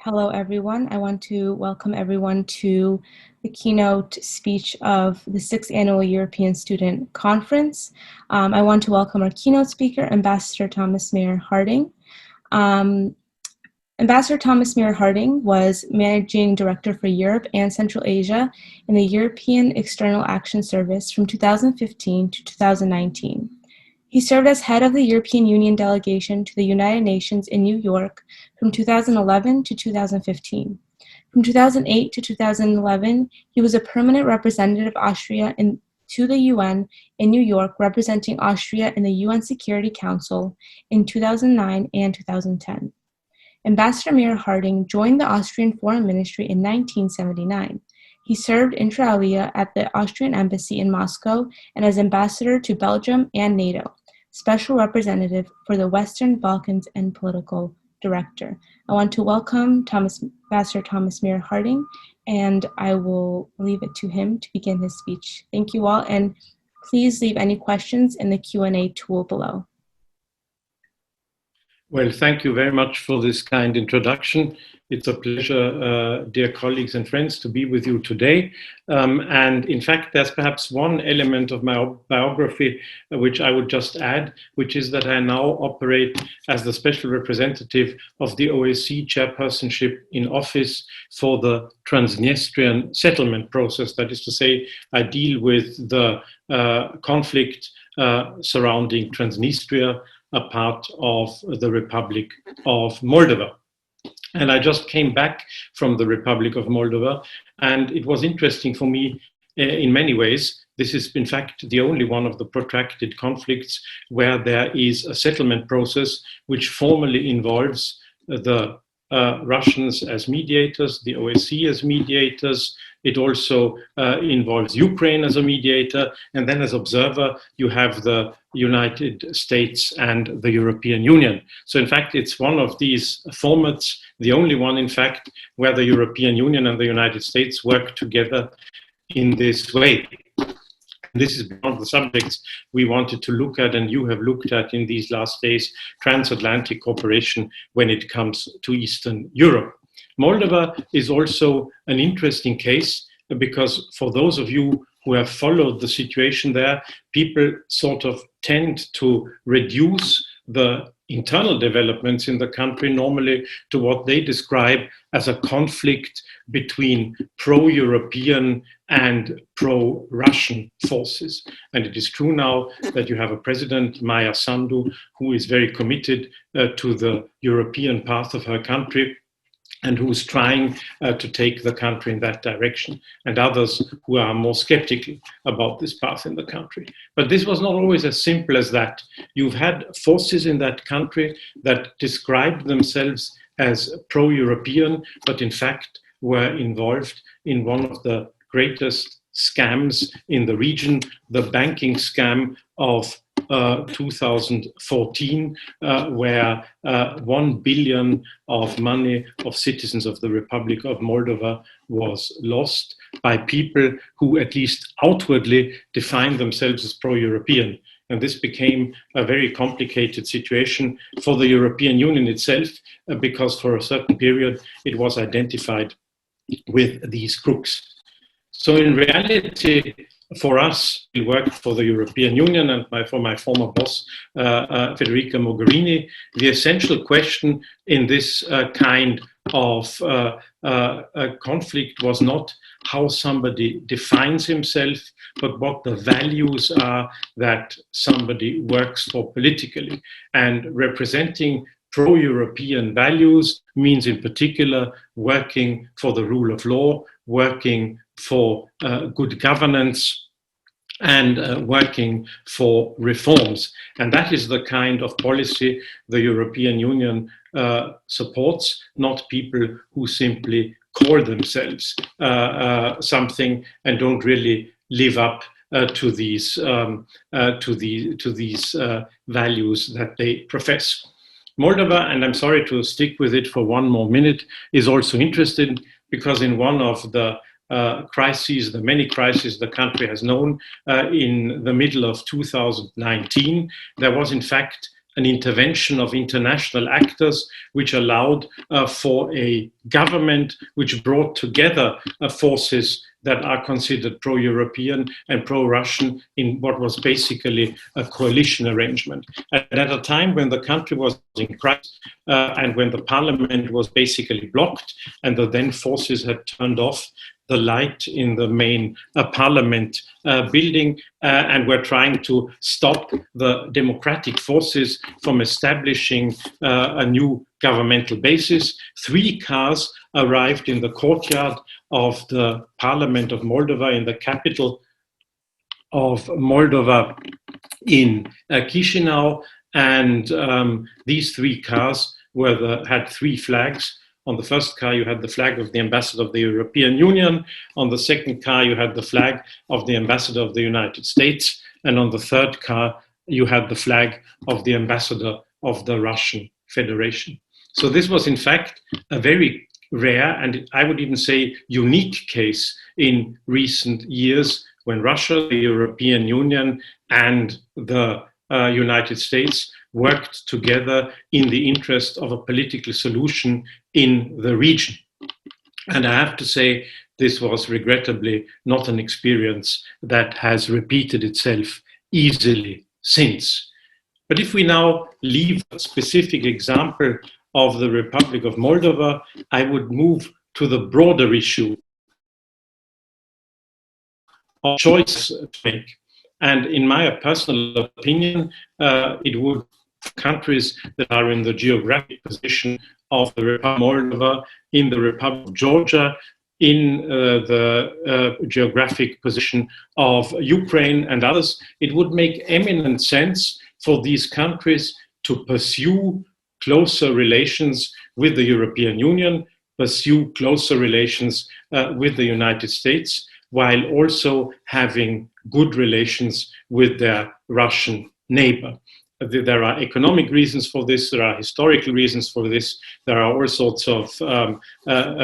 Hello, everyone. I want to welcome everyone to the keynote speech of the 6th Annual European Student Conference. I want to welcome our keynote speaker, Ambassador Thomas Mayr-Harting. Ambassador Thomas Mayr-Harting was Managing Director for Europe and Central Asia in the European External Action Service from 2015 to 2019. He served as head of the European Union delegation to the United Nations in New York from 2011 to 2015. From 2008 to 2011, he was a permanent representative of Austria to the UN in New York, representing Austria in the UN Security Council in 2009 and 2010. Ambassador Mayr-Harting joined the Austrian Foreign Ministry in 1979. He served inter alia at the Austrian Embassy in Moscow and as ambassador to Belgium and NATO, special representative for the Western Balkans and political director. I want to welcome Ambassador Thomas Mayr-Harting, and I will leave it to him to begin his speech. Thank you all, and please leave any questions in the Q&A tool below. Well, thank you very much for this kind introduction. It's a pleasure, dear colleagues and friends, to be with you today. And in fact, there's perhaps one element of my biography which I would just add, which is that I now operate as the special representative of the OSCE chairpersonship in office for the Transnistrian settlement process. That is to say, I deal with the conflict surrounding Transnistria, a part of the Republic of Moldova. And I just came back from the Republic of Moldova, and it was interesting for me in many ways. This is, in fact, the only one of the protracted conflicts where there is a settlement process which formally involves the Russians as mediators, the OSCE as mediators. It also involves Ukraine as a mediator, and then as observer, you have the United States and the European Union. So in fact, it's one of these formats, the only one, in fact, where the European Union and the United States work together in this way. This is one of the subjects we wanted to look at, and you have looked at in these last days, transatlantic cooperation when it comes to Eastern Europe. Moldova is also an interesting case because for those of you who have followed the situation there, people sort of tend to reduce the internal developments in the country normally to what they describe as a conflict between pro-European and pro-Russian forces. And it is true now that you have a president, Maya Sandu, who is very committed to the European path of her country, and who's trying to take the country in that direction, and others who are more skeptical about this path in the country. But this was not always as simple as that. You've had forces in that country that described themselves as pro-European, but in fact were involved in one of the greatest scams in the region, the banking scam of 2014, where 1 billion of money of citizens of the Republic of Moldova was lost by people who at least outwardly defined themselves as pro-European. And this became a very complicated situation for the European Union itself, because for a certain period it was identified with these crooks. So in reality, for us, we worked for the European Union and for my former boss, Federica Mogherini. The essential question in this kind of conflict was not how somebody defines himself, but what the values are that somebody works for politically. And representing pro-European values means in particular working for the rule of law, working for good governance, and working for reforms. And that is the kind of policy the European Union supports, not people who simply call themselves something and don't really live up to these values that they profess. Moldova, and I'm sorry to stick with it for one more minute, is also interested because in one of the crises, the many crises the country has known, in the middle of 2019, there was in fact an intervention of international actors, which allowed for a government which brought together forces that are considered pro-European and pro-Russian in what was basically a coalition arrangement. And at a time when the country was in crisis and when the parliament was basically blocked and the then forces had turned off the light in the main parliament building and were trying to stop the democratic forces from establishing a new governmental basis. 3 cars arrived in the courtyard of the Parliament of Moldova, in the capital of Moldova, in Chisinau, and these 3 cars had 3 flags. On the first car, you had the flag of the ambassador of the European Union. On the second car, you had the flag of the ambassador of the United States. And on the third car, you had the flag of the ambassador of the Russian Federation. So this was, in fact, a very rare and I would even say unique case in recent years when Russia, the European Union, and the United States worked together in the interest of a political solution in the region. And I have to say, this was regrettably not an experience that has repeated itself easily since. But if we now leave a specific example of the Republic of Moldova, I would move to the broader issue of choice to make. And in my personal opinion, it would countries that are in the geographic position of the Republic of Moldova, in the Republic of Georgia, in the geographic position of Ukraine and others, it would make eminent sense for these countries to pursue closer relations with the European Union, pursue closer relations with the United States, while also having good relations with their Russian neighbor. There are economic reasons for this, there are historical reasons for this, there are all sorts of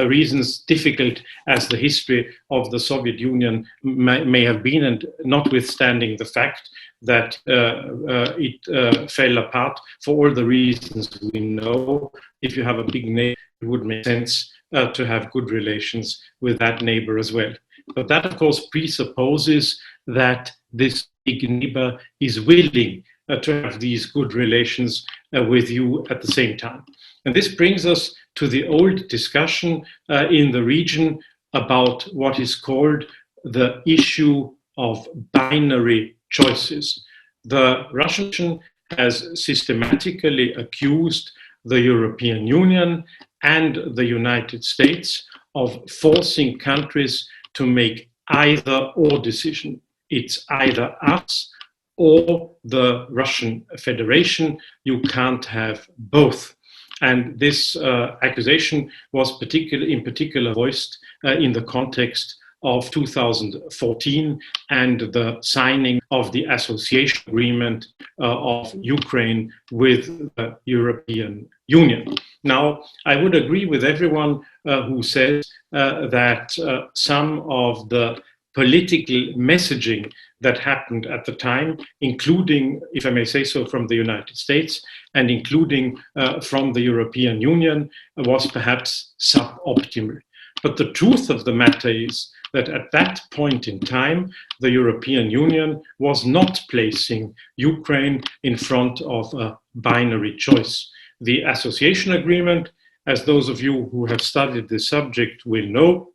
reasons, difficult as the history of the Soviet Union may have been, and notwithstanding the fact that it fell apart for all the reasons we know. If you have a big neighbor, it would make sense to have good relations with that neighbor as well. But that, of course, presupposes that this big neighbor is willing to have these good relations with you at the same time. And this brings us to the old discussion in the region about what is called the issue of binary choices. The Russian has systematically accused the European Union and the United States of forcing countries to make either or decision. It's either us or the Russian Federation. You can't have both. And this accusation was in particular voiced in the context of 2014 and the signing of the association agreement of Ukraine with the European Union. Now, I would agree with everyone who says that some of the political messaging that happened at the time, including, if I may say so, from the United States and including from the European Union, was perhaps suboptimal. But the truth of the matter is that at that point in time, the European Union was not placing Ukraine in front of a binary choice. The association agreement, as those of you who have studied this subject will know,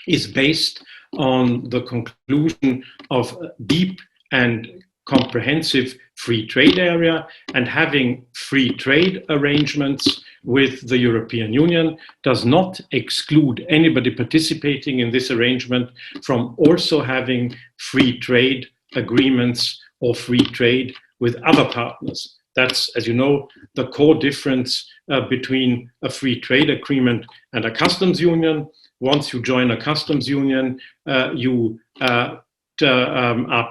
is based on the conclusion of a deep and comprehensive free trade area, and having free trade arrangements with the European Union does not exclude anybody participating in this arrangement from also having free trade agreements or free trade with other partners. That's, as you know, the core difference between a free trade agreement and a customs union. Once you join a customs union, you are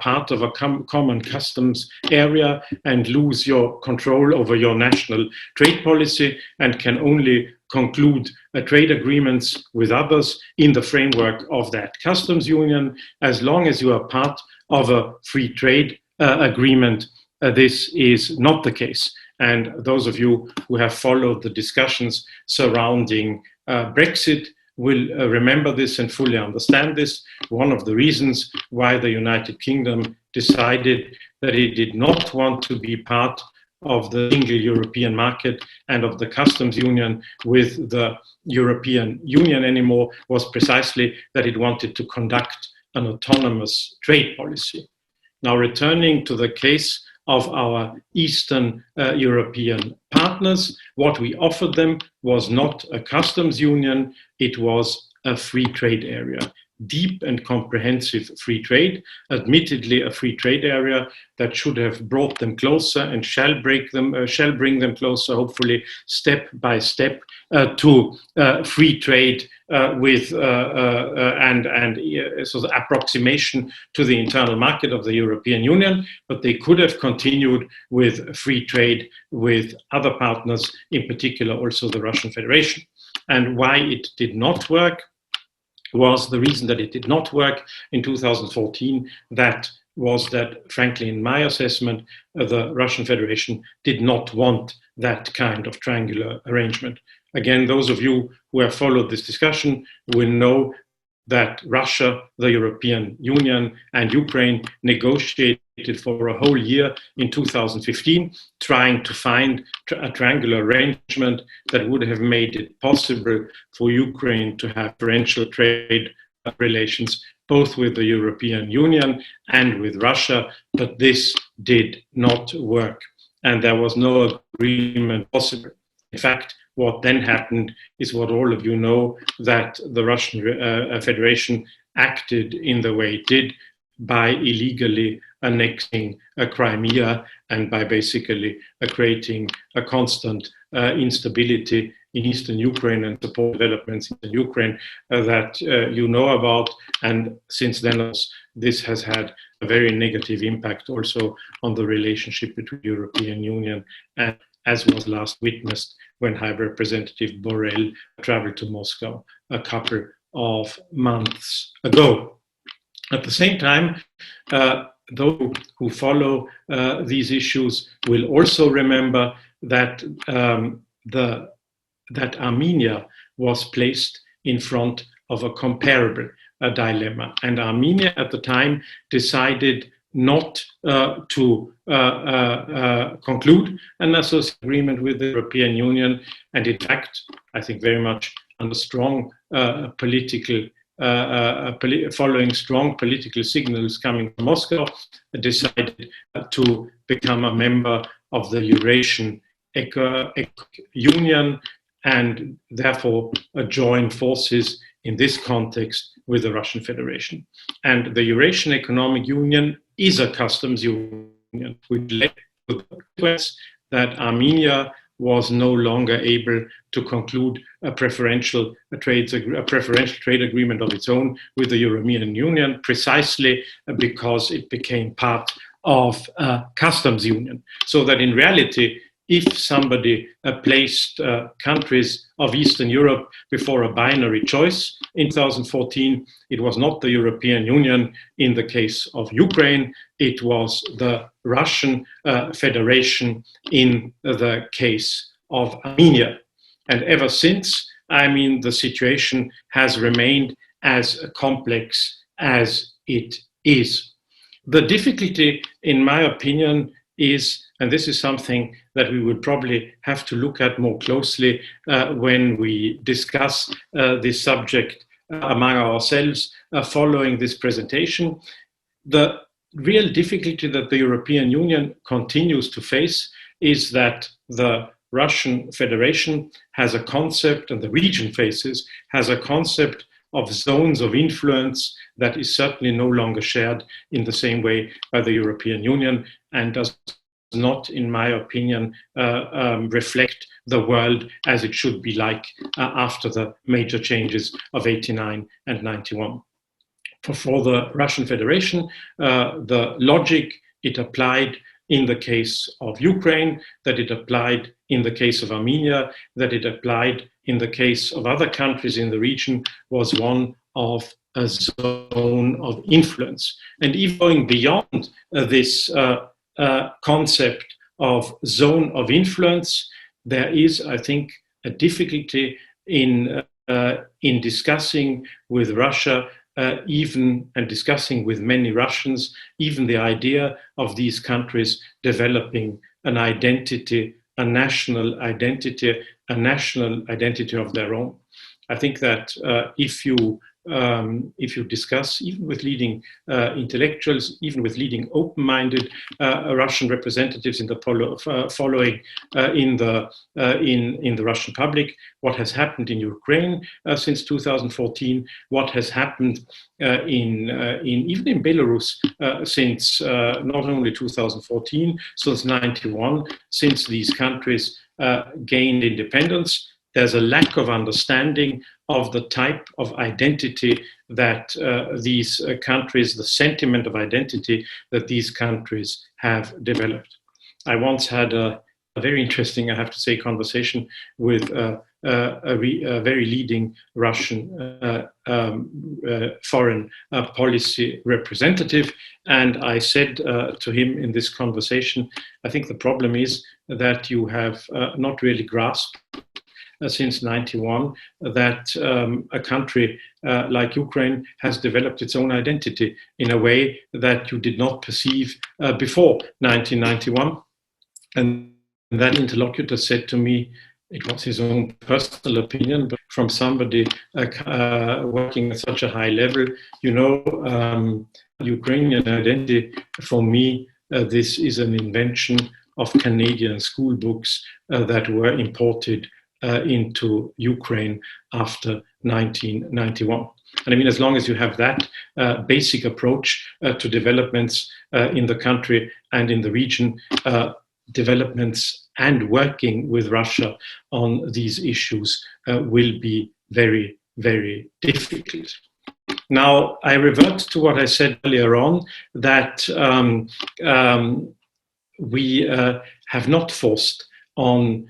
part of a common customs area and lose your control over your national trade policy and can only conclude trade agreements with others in the framework of that customs union. As long as you are part of a free trade agreement, this is not the case. And those of you who have followed the discussions surrounding Brexit will remember this and fully understand this. One of the reasons why the United Kingdom decided that it did not want to be part of the single European market and of the customs union with the European Union anymore was precisely that it wanted to conduct an autonomous trade policy. Now, returning to the case of our Eastern European partners, what we offered them was not a customs union, it was a free trade area. Deep and comprehensive free trade, admittedly a free trade area that should have brought them closer and shall bring them closer, hopefully step by step, to free trade with so the approximation to the internal market of the European Union, but they could have continued with free trade with other partners, in particular also the Russian Federation. And why it did not work was the reason that it did not work in 2014. That was that, frankly, in my assessment, the Russian Federation did not want that kind of triangular arrangement. Again, those of you who have followed this discussion will know that Russia, the European Union, and Ukraine negotiated for a whole year in 2015, trying to find a triangular arrangement that would have made it possible for Ukraine to have preferential trade relations both with the European Union and with Russia, but this did not work, and there was no agreement possible. In fact, what then happened is what all of you know, that the Russian Federation acted in the way it did by illegally annexing Crimea and by basically creating a constant instability in eastern Ukraine and support developments in Ukraine that you know about. And since then, this has had a very negative impact also on the relationship between the European Union and, as was last witnessed when High Representative Borrell traveled to Moscow a couple of months ago. At the same time, those who follow these issues will also remember that that Armenia was placed in front of a comparable dilemma. And Armenia at the time decided not to conclude an association agreement with the European Union, and in fact, I think very much under strong following strong political signals coming from Moscow, decided to become a member of the Eurasian Union and therefore join forces in this context with the Russian Federation. And the Eurasian Economic Union is a customs union, which led to the consequence that Armenia was no longer able to conclude a preferential trade agreement of its own with the European Union, precisely because it became part of a customs union. So that in reality, if somebody placed countries of Eastern Europe before a binary choice in 2014, it was not the European Union in the case of Ukraine, it was the Russian Federation in the case of Armenia. And ever since, I mean, the situation has remained as complex as it is. The difficulty, in my opinion, is, and this is something that we would probably have to look at more closely when we discuss this subject among ourselves following this presentation. The real difficulty that the European Union continues to face is that the Russian Federation has a concept, and the region faces, has a concept of zones of influence that is certainly no longer shared in the same way by the European Union, and does not, in my opinion, reflect the world as it should be like after the major changes of 89 and 91. For the Russian Federation, the logic it applied in the case of Ukraine, that it applied in the case of Armenia, that it applied in the case of other countries in the region, was one of a zone of influence. And even going beyond this concept of zone of influence. There is, I think, a difficulty in discussing with Russia, even and discussing with many Russians, even the idea of these countries developing an identity, a national identity of their own. I think that if you discuss, even with leading intellectuals, even with leading open-minded Russian representatives in the following in the Russian public, what has happened in Ukraine since 2014, what has happened even in Belarus since not only 2014, since 91, since these countries gained independence. There's a lack of understanding of the type of identity that these countries, the sentiment of identity that these countries have developed. I once had a very interesting, I have to say, conversation with a very leading Russian foreign policy representative. And I said to him in this conversation, I think the problem is that you have not really grasped since 91 that a country like Ukraine has developed its own identity in a way that you did not perceive before 1991. And that interlocutor said to me, it was his own personal opinion, but from somebody working at such a high level, Ukrainian identity, for me, this is an invention of Canadian school books that were imported into Ukraine after 1991. And I mean, as long as you have that basic approach to developments in the country and in the region, developments and working with Russia on these issues will be very, very difficult. Now, I revert to what I said earlier on, that we have not forced on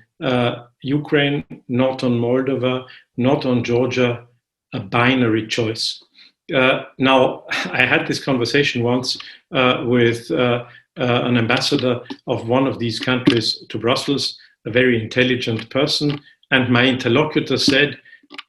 Ukraine, not on Moldova, not on Georgia, a binary choice. Now, I had this conversation once with an ambassador of one of these countries to Brussels, a very intelligent person, and my interlocutor said,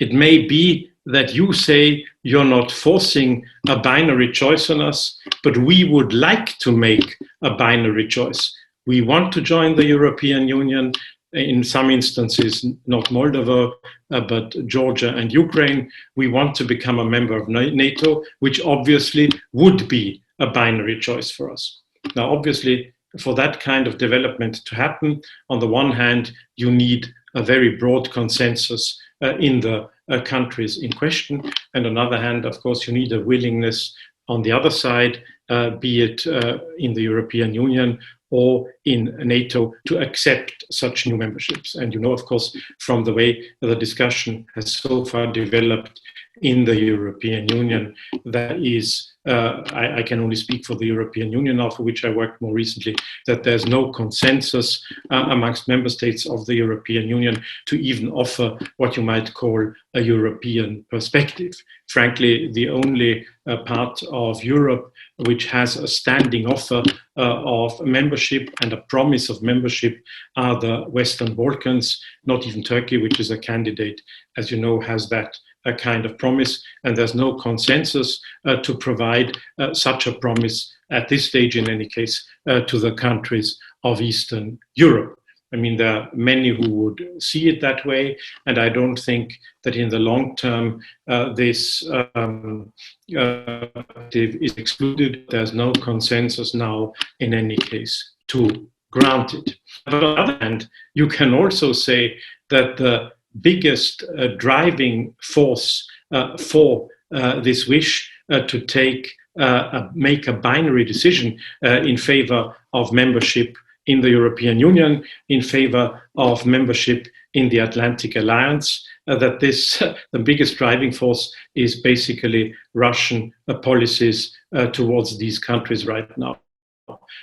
it may be that you say you're not forcing a binary choice on us, but we would like to make a binary choice. We want to join the European Union, in some instances, not Moldova, but Georgia and Ukraine. We want to become a member of NATO, which obviously would be a binary choice for us. Now, obviously, for that kind of development to happen, on the one hand, you need a very broad consensus in the countries in question. And on the other hand, of course, you need a willingness on the other side, be it in the European Union or in NATO, to accept such new memberships. And you know, of course, from the way the discussion has so far developed in the European Union, that is, I can only speak for the European Union now, for which I worked more recently, that there's no consensus amongst member states of the European Union to even offer what you might call a European perspective. Frankly, the only part of Europe which has a standing offer of membership and a promise of membership are the Western Balkans. Not even Turkey, which is a candidate, as you know, has that kind of promise, and there's no consensus to provide such a promise at this stage, in any case, to the countries of Eastern Europe. I mean, there are many who would see it that way, and I don't think that in the long term this is excluded. There's no consensus now, in any case, to grant it. But on the other hand, you can also say that the biggest driving force for this wish to make a binary decision in favor of membership in the European Union, in favor of membership in the Atlantic Alliance, that the biggest driving force is basically Russian policies towards these countries right now.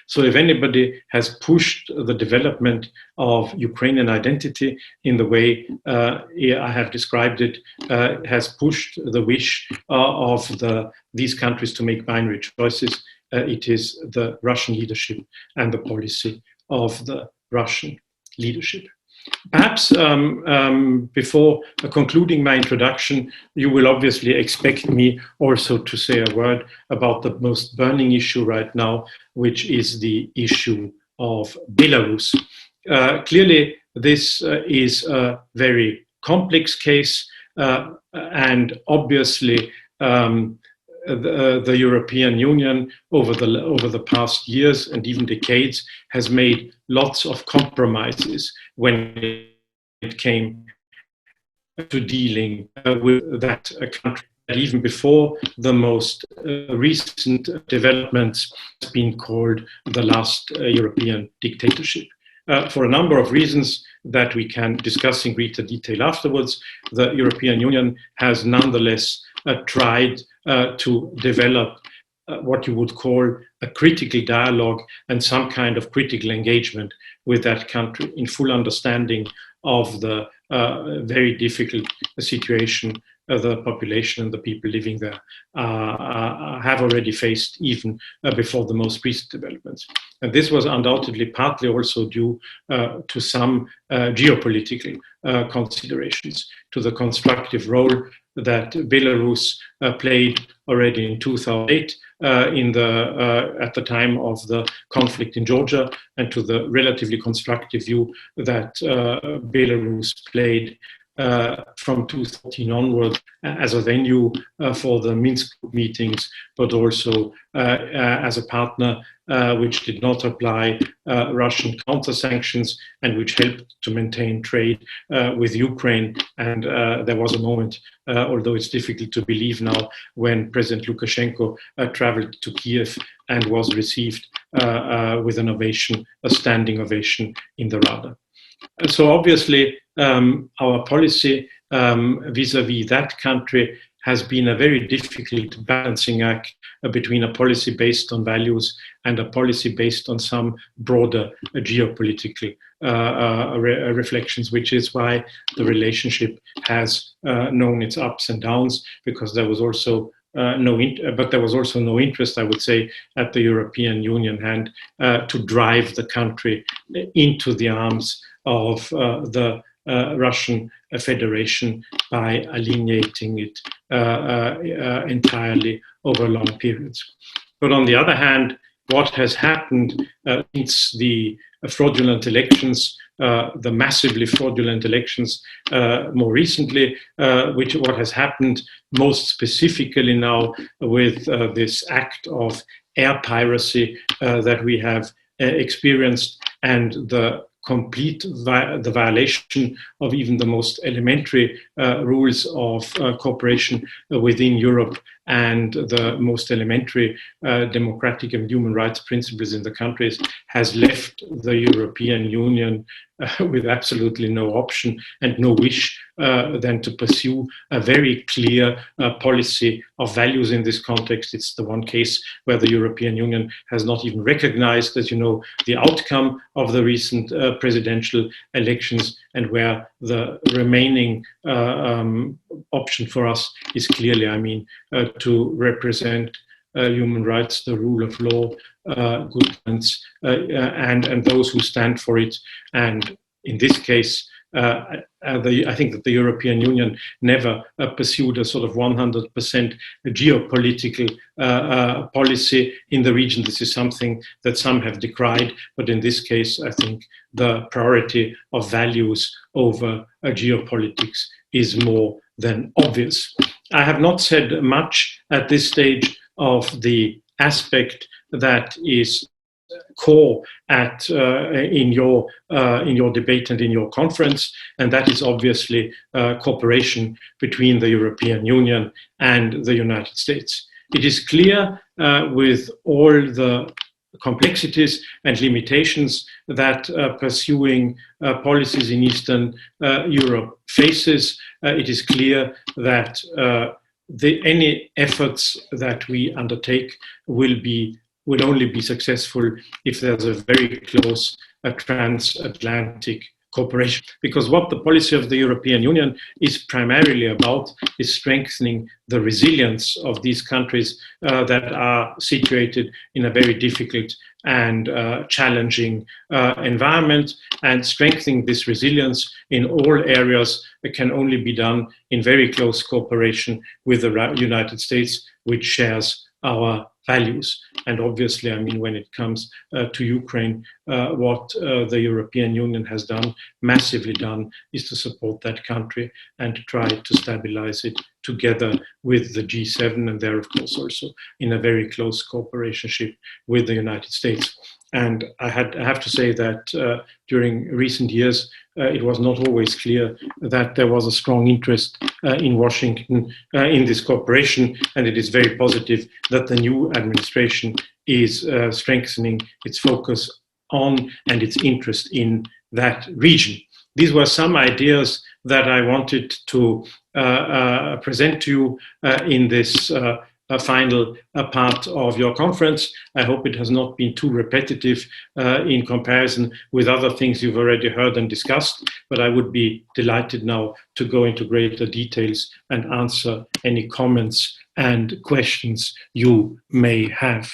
So if anybody has pushed the development of Ukrainian identity in the way I have described it, has pushed the wish of these countries to make binary choices, it is the Russian leadership and the policy of the Russian leadership. Perhaps before concluding my introduction, you will obviously expect me also to say a word about the most burning issue right now, which is the issue of Belarus. Clearly, this is a very complex case, and obviously the European Union over the past years and even decades has made lots of compromises when it came to dealing with that country. Even before the most recent developments has been called the last European dictatorship. For a number of reasons that we can discuss in greater detail afterwards, the European Union has nonetheless tried to develop what you would call a critical dialogue and some kind of critical engagement with that country in full understanding of the very difficult situation the population and the people living there have already faced even before the most recent developments. And this was undoubtedly partly also due to some geopolitical considerations, to the constructive role that Belarus played already in 2008 at the time of the conflict in Georgia, and to the relatively constructive view that Belarus played from 2014 onward as a venue for the Minsk meetings, but also as a partner which did not apply Russian counter-sanctions and which helped to maintain trade with Ukraine. And there was a moment, although it's difficult to believe now, when President Lukashenko traveled to Kiev and was received with an ovation, a standing ovation in the Rada. So obviously, our policy vis-à-vis that country has been a very difficult balancing act between a policy based on values and a policy based on some broader geopolitical reflections, which is why the relationship has known its ups and downs, because there was also there was also no interest, I would say, at the European Union hand to drive the country into the arms of the Russian Federation by alienating it entirely over long periods. But on the other hand, what has happened since the fraudulent elections, the massively fraudulent elections more recently, what has happened most specifically now with this act of air piracy that we have experienced, and the the violation of even the most elementary rules of cooperation within Europe and the most elementary democratic and human rights principles in the countries, has left the European Union with absolutely no option and no wish than to pursue a very clear policy of values in this context. It's the one case where the European Union has not even recognized, as you know, the outcome of the recent presidential elections, and where the remaining option for us is clearly, to represent human rights, the rule of law, good governance, and those who stand for it. And in this case, I think that the European Union never pursued a sort of 100% geopolitical policy in the region. This is something that some have decried, but in this case, I think the priority of values over geopolitics is more than obvious. I have not said much at this stage of the aspect that is core in your debate and in your conference, and that is obviously cooperation between the European Union and the United States. It is clear with all the complexities and limitations that pursuing policies in Eastern Europe faces. It is clear that any efforts that we undertake will only be successful if there's a very close transatlantic cooperation. Because what the policy of the European Union is primarily about is strengthening the resilience of these countries that are situated in a very difficult and challenging environment, and strengthening this resilience in all areas can only be done in very close cooperation with the United States, which shares our values. And obviously, I mean, when it comes to Ukraine, what the European Union has done, massively done, is to support that country and to try to stabilize it together with the G7, and there, of course, also in a very close cooperation with the United States. And I have to say that during recent years, it was not always clear that there was a strong interest in Washington in this cooperation, and it is very positive that the new administration is strengthening its focus on and its interest in that region. These were some ideas that I wanted to present to you in this final part of your conference. I hope it has not been too repetitive in comparison with other things you've already heard and discussed, but I would be delighted now to go into greater details and answer any comments and questions you may have.